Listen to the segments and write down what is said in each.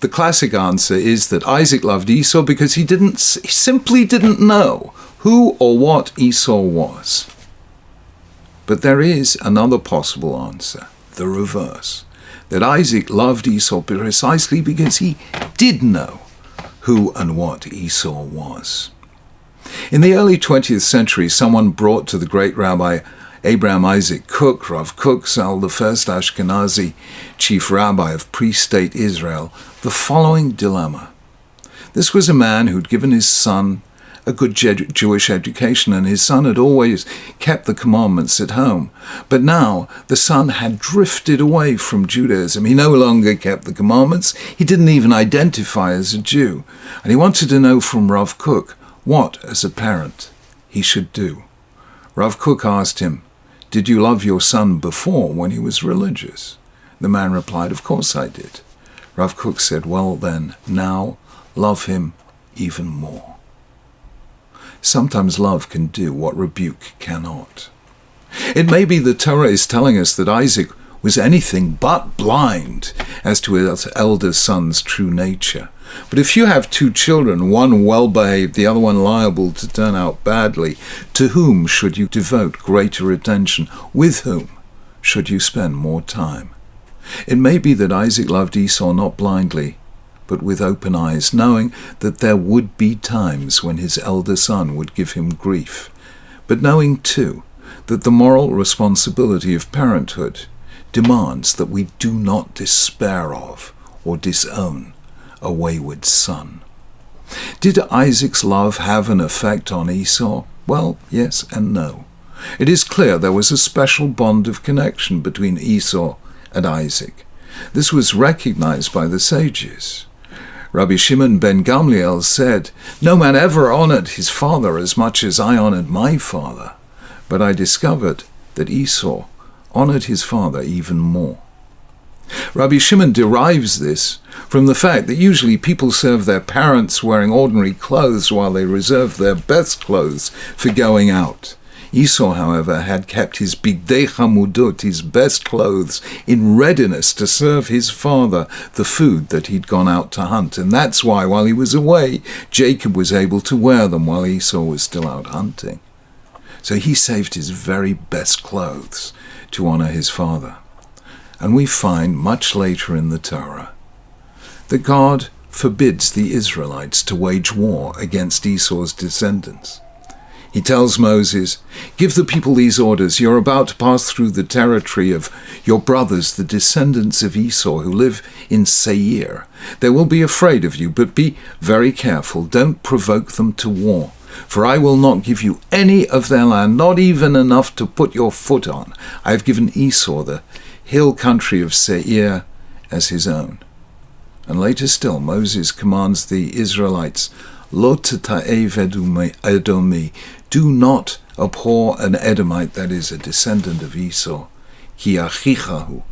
The classic answer is that Isaac loved Esau because he simply didn't know who or what Esau was. But there is another possible answer, the reverse, that Isaac loved Esau precisely because he did know who and what Esau was. In the early 20th century, someone brought to the great Rabbi Abraham Isaac Kook, Rav Kook Zal, the first Ashkenazi chief rabbi of pre-state Israel, the following dilemma. This was a man who'd given his son a good Jewish education, and his son had always kept the commandments at home. But now the son had drifted away from Judaism. He no longer kept the commandments. He didn't even identify as a Jew. And he wanted to know from Rav Kook what, as a parent, he should do. Rav Kook asked him, "Did you love your son before when he was religious?" The man replied, "Of course I did." Rav Kook said, "Well then, now love him even more." Sometimes love can do what rebuke cannot. It may be the Torah is telling us that Isaac was anything but blind as to his elder son's true nature. But if you have two children, one well-behaved, the other one liable to turn out badly, to whom should you devote greater attention? With whom should you spend more time? It may be that Isaac loved Esau not blindly, but with open eyes, knowing that there would be times when his elder son would give him grief, but knowing too that the moral responsibility of parenthood demands that we do not despair of or disown a wayward son. Did Isaac's love have an effect on Esau? Well, yes and no. It is clear there was a special bond of connection between Esau and Isaac. This was recognized by the sages. Rabbi Shimon ben Gamliel said, "No man ever honored his father as much as I honored my father, but I discovered that Esau honored his father even more." Rabbi Shimon derives this from the fact that usually people serve their parents wearing ordinary clothes while they reserve their best clothes for going out. Esau, however, had kept his bigdei chamudot, his best clothes, in readiness to serve his father the food that he'd gone out to hunt. And that's why, while he was away, Jacob was able to wear them while Esau was still out hunting. So he saved his very best clothes to honor his father. And we find much later in the Torah that God forbids the Israelites to wage war against Esau's descendants. He tells Moses, "Give the people these orders. You're about to pass through the territory of your brothers, the descendants of Esau, who live in Seir. They will be afraid of you, but be very careful. Don't provoke them to war. For I will not give you any of their land, not even enough to put your foot on. I have given Esau the hill country of Seir as his own." And later still, Moses commands the Israelites, "Lo teta'ev Edomi, do not abhor an Edomite, that is, a descendant of Esau, ki achichahu,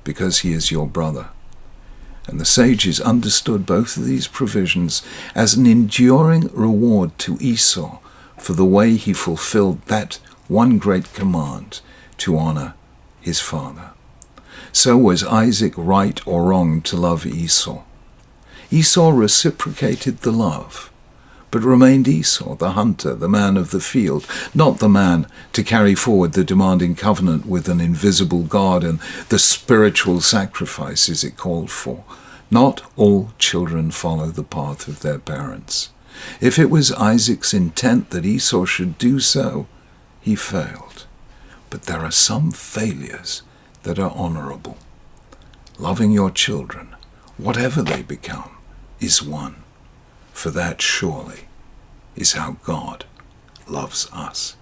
because he is your brother." And the sages understood both of these provisions as an enduring reward to Esau for the way he fulfilled that one great command to honor his father. So was Isaac right or wrong to love Esau? Esau reciprocated the love, but remained Esau, the hunter, the man of the field, not the man to carry forward the demanding covenant with an invisible God and the spiritual sacrifices it called for. Not all children follow the path of their parents. If it was Isaac's intent that Esau should do so, he failed. But there are some failures that are honorable. Loving your children, whatever they become, is one. For that surely is how God loves us.